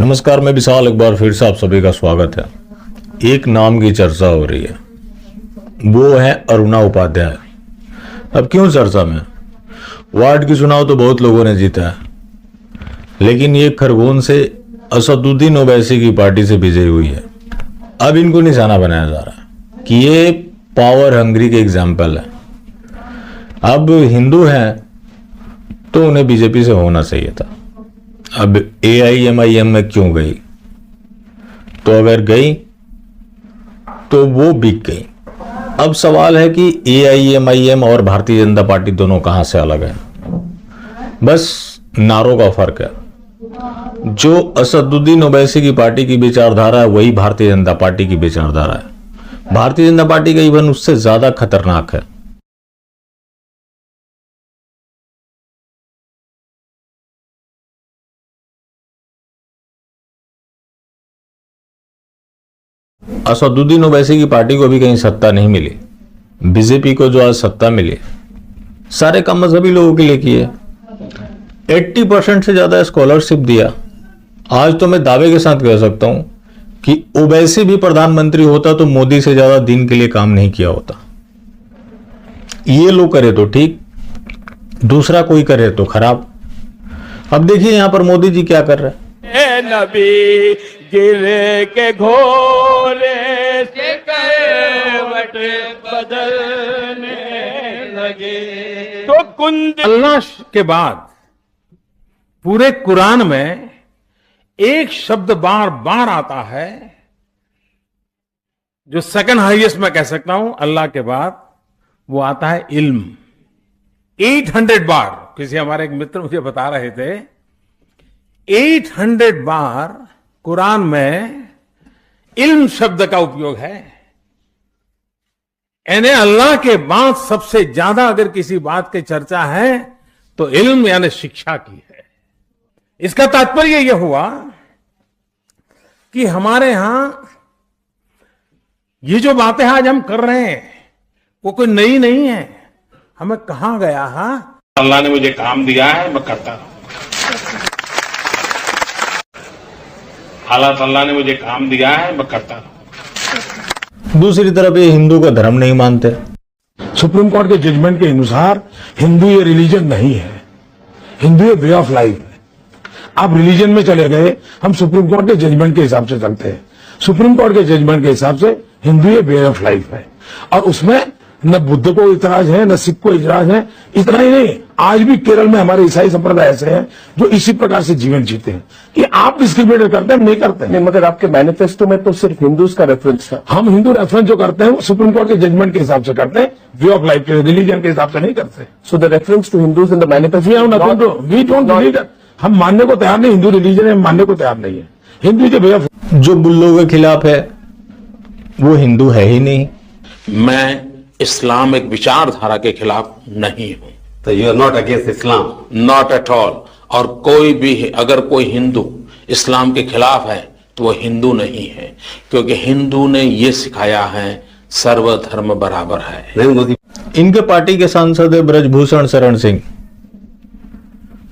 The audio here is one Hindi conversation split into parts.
नमस्कार, मैं विशाल। एक बार फिर से आप सभी का स्वागत है। एक नाम की चर्चा हो रही है, वो है अरुणा उपाध्याय। अब क्यों चर्चा में? वार्ड की चुनाव तो बहुत लोगों ने जीता है, लेकिन ये खरगोन से असदुद्दीन ओवैसी की पार्टी से विजयी हुई है। अब इनको निशाना बनाया जा रहा है कि ये पावर हंग्री के एग्जाम्पल है। अब हिंदू हैं तो उन्हें बीजेपी से होना चाहिए था। अब AIMIM में क्यों गई? तो अगर गई तो वो बिक गई। अब सवाल है कि AIMIM और भारतीय जनता पार्टी दोनों कहां से अलग है? बस नारों का फर्क है। जो असदुद्दीन ओवैसी की पार्टी की विचारधारा है वही भारतीय जनता पार्टी की विचारधारा है। भारतीय जनता पार्टी का इवन उससे ज्यादा खतरनाक है। असदुद्दीन ओवैसी की पार्टी को भी कहीं सत्ता नहीं मिली। बीजेपी को जो आज सत्ता मिली, सारे काम मजहबी लोगों के लिए किए। 80% से ज्यादा स्कॉलरशिप दिया। आज तो मैं दावे के साथ कह सकता हूं कि ओवैसी भी प्रधानमंत्री होता तो मोदी से ज्यादा दिन के लिए काम नहीं किया होता। ये लोग करे तो ठीक, दूसरा कोई करे तो खराब। अब देखिए यहां पर मोदी जी क्या कर रहे हैं। नबी गिरे के घोड़े से करवट बदलने लगे तो कुंद। अल्लाह के बाद पूरे कुरान में एक शब्द बार बार आता है जो सेकंड हाईएस्ट मैं कह सकता हूं अल्लाह के बाद, वो आता है इल्म। 800 बार, किसी हमारे एक मित्र मुझे बता रहे थे, 800 बार कुरान में इल्म शब्द का उपयोग है। यानी अल्लाह के बाद सबसे ज्यादा अगर किसी बात की चर्चा है तो इल्म यानी शिक्षा की है। इसका तात्पर्य यह हुआ कि हमारे यहां ये जो बातें आज हम कर रहे हैं वो कोई नई नहीं है। हमें कहा गया है, अल्लाह ने मुझे काम दिया है, मैं करता रहूं। अल्लाह ताला ने मुझे काम दिया है, मैं करता रहूं। दूसरी तरफ ये हिंदू का धर्म नहीं मानते। सुप्रीम कोर्ट के जजमेंट के अनुसार हिंदू ये रिलीजन नहीं है, हिंदू ये वे ऑफ लाइफ है। आप रिलीजन में चले गए, हम सुप्रीम कोर्ट के जजमेंट के हिसाब से चलते हैं। सुप्रीम कोर्ट के जजमेंट के हिसाब से हिंदू ये वे ऑफ लाइफ है, और उसमें न बुद्ध को इतराज है न सिख को इतराज है। इतना ही नहीं, आज भी केरल में हमारे ईसाई संप्रदाय ऐसे हैं जो इसी प्रकार से जीवन जीते हैं। कि आप डिस्क्रिमिनेट करते हैं, हम नहीं करते हैं। मगर आपके मैनिफेस्टो में तो सिर्फ हिंदूज का रेफरेंस था। हम हिंदू रेफरेंस जो करते हैं वो सुप्रीम कोर्ट के जजमेंट के हिसाब से करते हैं, वे ऑफ लाइफ के, रिलीजन के हिसाब से नहीं करते। So the reference to Hindus in the manifesto, we don't believe, हम मानने को तैयार नहीं। हिंदू रिलीजन है, हम मानने को तैयार नहीं है। हिंदू के वे ऑफ, जो बुल्लों के खिलाफ है वो हिंदू है ही नहीं। मैं इस्लाम एक विचारधारा के खिलाफ नहीं हूं। तो you are not against Islam? Not at all. और कोई भी अगर कोई हिंदू इस्लाम के खिलाफ है तो वो हिंदू नहीं है, क्योंकि हिंदू ने ये सिखाया है सर्वधर्म बराबर है। नहीं मोदी, इनके पार्टी के सांसद है ब्रजभूषण शरण सिंह।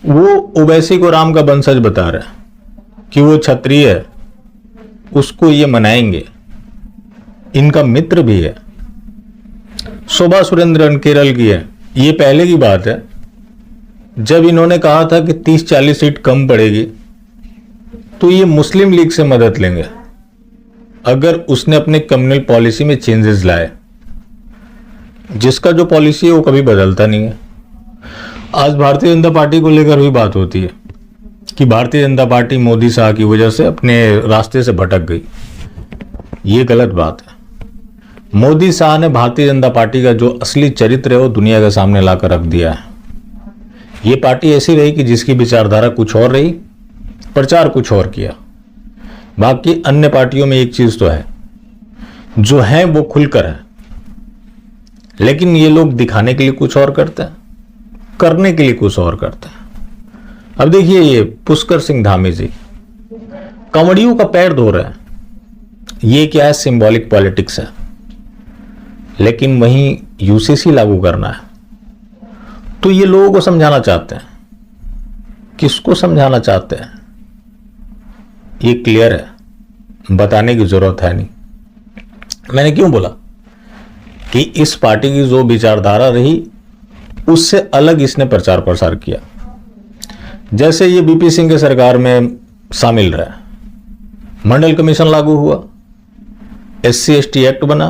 वो ओवैसी को राम का वंशज बता रहे हैं कि वो क्षत्रिय है, उसको ये मनाएंगे। इनका मित्र भी है। शोभा सुरेंद्रन केरल की है। ये पहले की बात है जब इन्होंने कहा था कि 30-40 सीट कम पड़ेगी तो ये मुस्लिम लीग से मदद लेंगे अगर उसने अपने कम्युनल पॉलिसी में चेंजेस लाए। जिसका जो पॉलिसी है वो कभी बदलता नहीं है। आज भारतीय जनता पार्टी को लेकर भी बात होती है कि भारतीय जनता पार्टी मोदी शाह की वजह से अपने रास्ते से भटक गई। ये गलत बात है। मोदी शाह ने भारतीय जनता पार्टी का जो असली चरित्र है वो दुनिया के सामने लाकर रख दिया है। ये पार्टी ऐसी रही कि जिसकी विचारधारा कुछ और रही, प्रचार कुछ और किया। बाकी अन्य पार्टियों में एक चीज तो है, जो है वो खुलकर है, लेकिन ये लोग दिखाने के लिए कुछ और करते हैं, करने के लिए कुछ और करते हैं। अब देखिए ये पुष्कर सिंह धामी जी कांवड़ियों का पैर धो रहे हैं। ये क्या है? सिंबॉलिक पॉलिटिक्स है। लेकिन वहीं यूसीसी लागू करना है तो ये लोगों को समझाना चाहते हैं। किसको समझाना चाहते हैं? ये क्लियर है, बताने की जरूरत है नहीं। मैंने क्यों बोला कि इस पार्टी की जो विचारधारा रही उससे अलग इसने प्रचार प्रसार किया। जैसे ये बीपी सिंह के सरकार में शामिल रहा, मंडल कमीशन लागू हुआ, SC/ST एक्ट बना,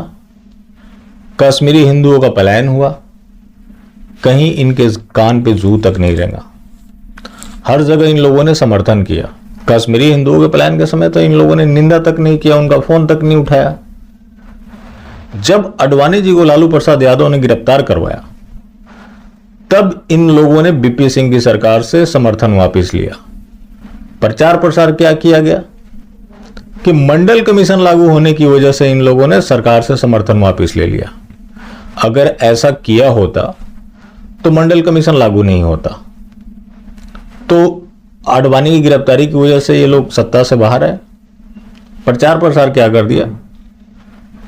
कश्मीरी हिंदुओं का पलायन हुआ, कहीं इनके कान पे जू तक नहीं रेंगा। हर जगह इन लोगों ने समर्थन किया। कश्मीरी हिंदुओं के पलायन के समय तो इन लोगों ने निंदा तक नहीं किया, उनका फोन तक नहीं उठाया। जब अडवाणी जी को लालू प्रसाद यादव ने गिरफ्तार करवाया तब इन लोगों ने बीपी सिंह की सरकार से समर्थन वापस लिया। प्रचार प्रसार क्या किया गया कि मंडल कमीशन लागू होने की वजह से इन लोगों ने सरकार से समर्थन वापस ले लिया। अगर ऐसा किया होता तो मंडल कमीशन लागू नहीं होता। तो आडवाणी की गिरफ्तारी की वजह से ये लोग सत्ता से बाहर है। प्रचार प्रसार क्या कर दिया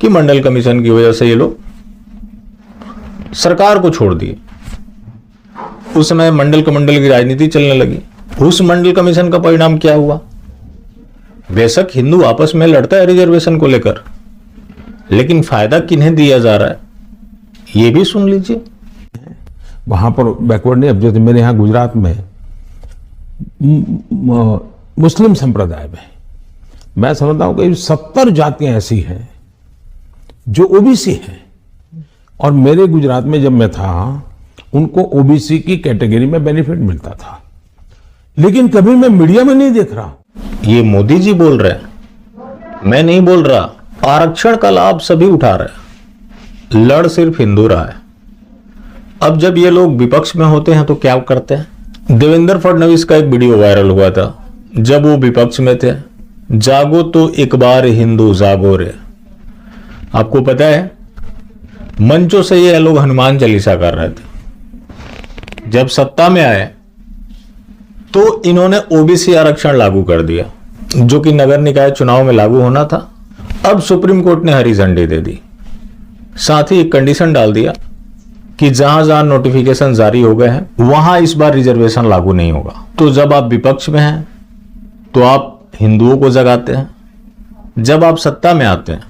कि मंडल कमीशन की वजह से ये लोग सरकार को छोड़ दिए। उस समय मंडल कमंडल की राजनीति चलने लगी। उस मंडल कमीशन का परिणाम क्या हुआ? बेशक हिंदू आपस में लड़ता है रिजर्वेशन को लेकर, लेकिन फायदा किन्हें दिया जा रहा है ये भी सुन लीजिए। वहां पर बैकवर्ड नहीं। अब जैसे मेरे यहाँ गुजरात में मुस्लिम संप्रदाय में मैं समझता हूं कि 70 जातियां ऐसी हैं जो ओबीसी हैं, और मेरे गुजरात में जब मैं था उनको ओबीसी की कैटेगरी में बेनिफिट मिलता था, लेकिन कभी मैं मीडिया में नहीं देख रहा। ये मोदी जी बोल रहे हैं, मैं नहीं बोल रहा। आरक्षण का लाभ सभी उठा रहे, लड़ सिर्फ हिंदू रहा है। अब जब ये लोग विपक्ष में होते हैं तो क्या करते हैं? देवेंद्र फडणवीस का एक वीडियो वायरल हुआ था जब वो विपक्ष में थे, जागो तो एक बार हिंदू जागो रे। आपको पता है मंचों से ये लोग हनुमान चालीसा कर रहे थे। जब सत्ता में आए तो इन्होंने ओबीसी आरक्षण लागू कर दिया जो कि नगर निकाय चुनाव में लागू होना था। अब सुप्रीम कोर्ट ने हरी झंडी दे दी। साथ ही एक कंडीशन डाल दिया कि जहां जहां नोटिफिकेशन जारी हो गए हैं वहां इस बार रिजर्वेशन लागू नहीं होगा। तो जब आप विपक्ष में हैं तो आप हिंदुओं को जगाते हैं, जब आप सत्ता में आते हैं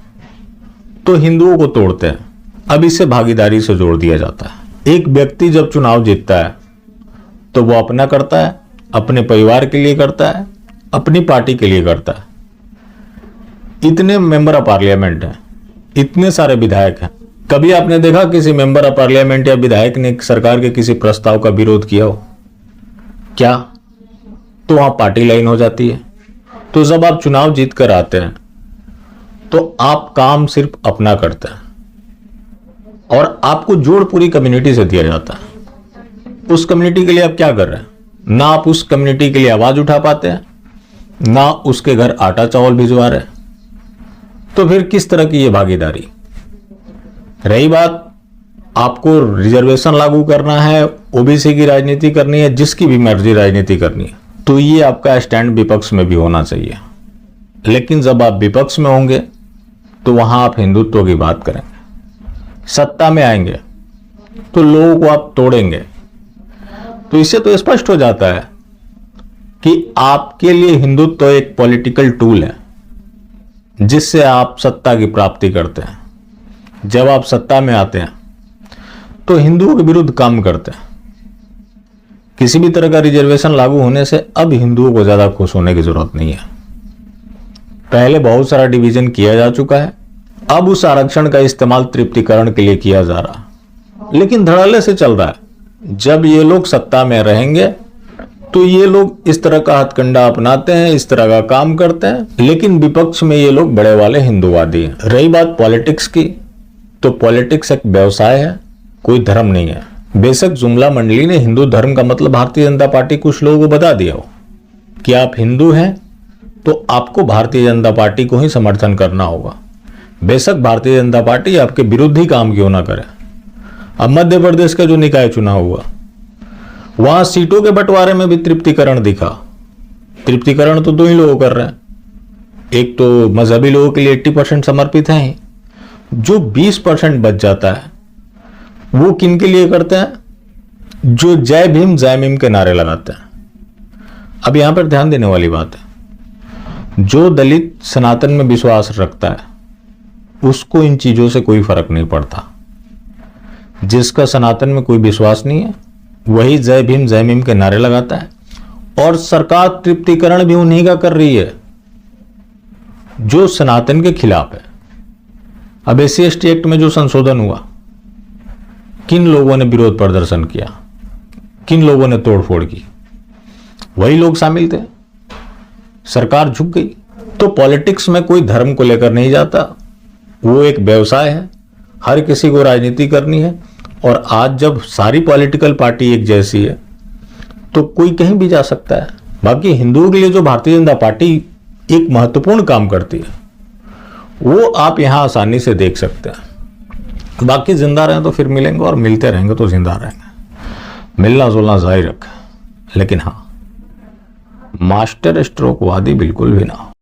तो हिंदुओं को तोड़ते हैं। अब इसे भागीदारी से जोड़ दिया जाता है। एक व्यक्ति जब चुनाव जीतता है तो वो अपना करता है, अपने परिवार के लिए करता है, अपनी पार्टी के लिए करता है। इतने मेंबर ऑफ पार्लियामेंट हैं, इतने सारे विधायक हैं, कभी आपने देखा किसी मेंबर ऑफ पार्लियामेंट या विधायक ने सरकार के किसी प्रस्ताव का विरोध किया हो क्या? तो वहां पार्टी लाइन हो जाती है। तो जब आप चुनाव जीत कर आते हैं तो आप काम सिर्फ अपना करते हैं और आपको जोड़ पूरी कम्युनिटी से दिया जाता है। उस कम्युनिटी के लिए आप क्या कर रहे हैं? ना आप उस कम्युनिटी के लिए आवाज उठा पाते हैं, ना उसके घर आटा चावल भिजवा रहे। तो फिर किस तरह की ये भागीदारी? रही बात आपको रिजर्वेशन लागू करना है, ओबीसी की राजनीति करनी है, जिसकी भी मर्जी राजनीति करनी है, तो ये आपका स्टैंड विपक्ष में भी होना चाहिए। लेकिन जब आप विपक्ष में होंगे तो वहां आप हिंदुत्व की बात करेंगे, सत्ता में आएंगे तो लोगों को आप तोड़ेंगे। तो इससे तो स्पष्ट हो जाता है कि आपके लिए हिंदुत्व एक पॉलिटिकल टूल है जिससे आप सत्ता की प्राप्ति करते हैं। जब आप सत्ता में आते हैं तो हिंदुओं के विरुद्ध काम करते हैं। किसी भी तरह का रिजर्वेशन लागू होने से अब हिंदुओं को ज्यादा खुश होने की जरूरत नहीं है। पहले बहुत सारा डिवीजन किया जा चुका है, अब उस आरक्षण का इस्तेमाल तृप्तिकरण के लिए किया जा रहा है, लेकिन धड़ल्ले से चल रहा है। जब ये लोग सत्ता में रहेंगे तो ये लोग इस तरह का हथकंडा अपनाते हैं, इस तरह का काम करते हैं, लेकिन विपक्ष में ये लोग बड़े वाले हिंदूवादी हैं। रही बात पॉलिटिक्स की, तो पॉलिटिक्स एक व्यवसाय है, कोई धर्म नहीं है। बेशक जुमला मंडली ने हिंदू धर्म का मतलब भारतीय जनता पार्टी कुछ लोगों को बता दिया हो कि आप हिंदू हैं तो आपको भारतीय जनता पार्टी को ही समर्थन करना होगा। बेशक भारतीय जनता पार्टी आपके विरुद्ध ही काम क्यों ना करे। अब मध्य प्रदेश का जो निकाय चुनाव हुआ वहां सीटों के बंटवारे में भी तृप्तिकरण दिखा। तृप्तिकरण तो दो ही लोग कर रहे हैं, एक तो मजहबी लोगों के लिए 80% समर्पित हैं, जो 20% बच जाता है वो किन के लिए करते हैं? जो जय भीम के नारे लगाते हैं। अब यहां पर ध्यान देने वाली बात है, जो दलित सनातन में विश्वास रखता है उसको इन चीजों से कोई फर्क नहीं पड़ता। जिसका सनातन में कोई विश्वास नहीं है वही जय भीम के नारे लगाता है, और सरकार तृप्तिकरण भी उन्हीं का कर रही है जो सनातन के खिलाफ है। अब SC/ST एक्ट में जो संशोधन हुआ, किन लोगों ने विरोध प्रदर्शन किया, किन लोगों ने तोड़फोड़ की? वही लोग शामिल थे। सरकार झुक गई। तो पॉलिटिक्स में कोई धर्म को लेकर नहीं जाता, वो एक व्यवसाय है, हर किसी को राजनीति करनी है। और आज जब सारी पॉलिटिकल पार्टी एक जैसी है तो कोई कहीं भी जा सकता है। बाकी हिंदुओं के लिए जो भारतीय जनता पार्टी एक महत्वपूर्ण काम करती है वो आप यहां आसानी से देख सकते हैं। बाकी जिंदा रहें तो फिर मिलेंगे, और मिलते रहेंगे तो जिंदा रहेंगे। मिलना जुलना जाहिर रखें, लेकिन हाँ, मास्टर स्ट्रोक वादी बिल्कुल भी ना हो।